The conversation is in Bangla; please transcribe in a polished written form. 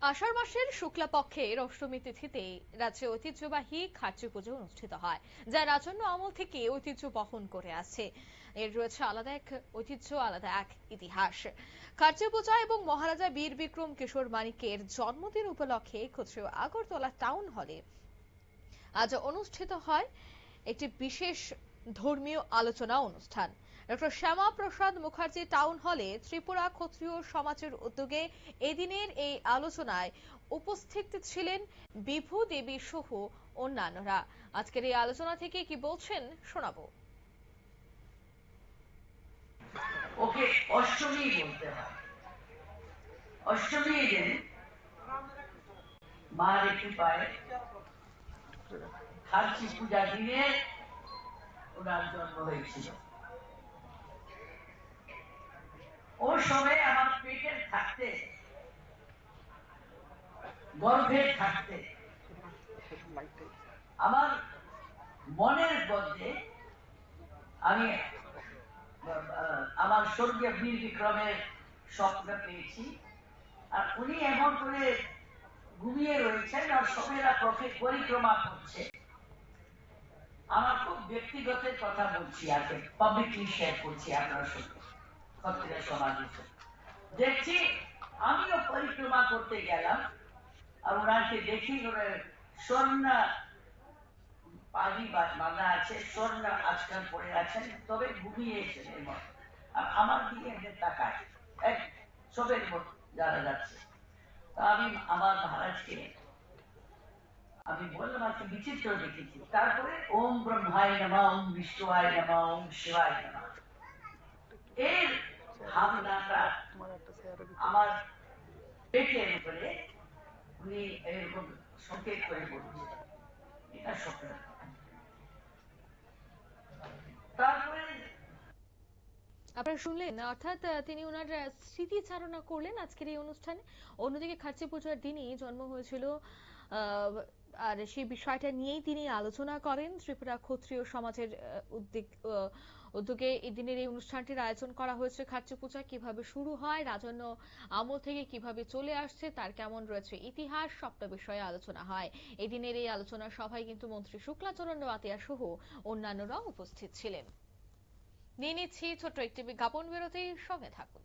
আষাঢ় মাসের শুক্লা পক্ষের অষ্টমী তিথিতে রাজ্যে ঐতিহ্যবাহী খার্চি পুজো অনুষ্ঠিত হয়, যা রাজন্য আমল থেকে ঐতিহ্য বহন করে আসছে। এর রয়েছে আলাদা এক ঐতিহ্য, আলাদা এক ইতিহাস। খার্চি পূজা এবং মহারাজা বীর বিক্রম কিশোর মানিকের জন্মদিন উপলক্ষে ক্ষত্রিয় আগরতলা টাউন হলে আজ অনুষ্ঠিত হয় একটি বিশেষ ধর্মীয় আলোচনা অনুষ্ঠান। ডক্টর শ্যামা প্রসাদ মুখার্জি টাউন হলে ত্রিপুরা ক্ষত্রিয় সমাজের উদ্যোগে এদিনের এই আলোচনায় উপস্থিত ছিলেন বিভু দেবী সহ অন্যান্যরা। আজকের এই আলোচনা থেকে কি বলছেন শোনাবো। ওকে অষ্টমী বলতে হয়। অষ্টমী দিন মার কৃপায় খার্চি পূজা দিনে ওনার জন্ম হয়েছিল। ও সময় আমার পেটের থাকতে, গর্ভে থাকতে আমার মনের মধ্যে আমি আমার স্বর্গীয় বীর বিক্রমের স্বপ্ন পেয়েছি। আর উনি এমন করে ঘুমিয়ে রয়েছেন আর সবেরা পরিক্রমা করছে। আমার খুব ব্যক্তিগত কথা বলছি, আগে পাবলিকলি শেয়ার করছি আপনার সাথে। ক্ষত্রিয় সমাজের দেখছি আমিও পরিক্রমা করতে গেলাম, আর ওনাকে দেখি স্বর্ণ পাগড়ি বাঁধা আছে, স্বর্ণ আজকাল পরে আছেন, তবে ঘুমিয়েছেন এমন। আর আমার দিকে তাকায় এক সবের যারা যাচ্ছে। তা আমি আমার মহারাজকে আমি বললাম আজকে বিচিত্র দেখেছি। তারপরে ওম ব্রহ্মায় নমঃ, ওম বিষ্ণুয় নমঃ, ওম শিবায় নমঃ, এর ভাবনাটা আমার পেটের উপরে উনি এরকম সংকেত করে বলছে, এটা স্বপ্ন। তারপরে আপনারা শুনলেন, অর্থাৎ তিনি ওনার স্মৃতিচারণা করলেন আজকের এই অনুষ্ঠানে। অন্যদিকে খার্চি পূজার দিনই জন্ম হয়েছিল, আর সেই বিষয়টা নিয়েই তিনি আলোচনা করেন। ত্রিপুরা ক্ষত্রিয় সমাজের উদ্যোগে এই দিনের এই অনুষ্ঠানটির আয়োজন করা হয়েছে। খার্চি পূজা কিভাবে শুরু হয়, রাজন্য আমল থেকে কিভাবে চলে আসছে, তার কেমন রয়েছে ইতিহাস, সবটা বিষয়ে আলোচনা হয়। এই দিনের এই আলোচনা সভায় কিন্তু মন্ত্রী শুক্লাচরণ বাতিয়া সহ অন্যান্যরা উপস্থিত ছিলেন। নিয়ে নিচ্ছি ছোট্ট একটি বিজ্ঞাপন বিরতির, সঙ্গে থাকুন।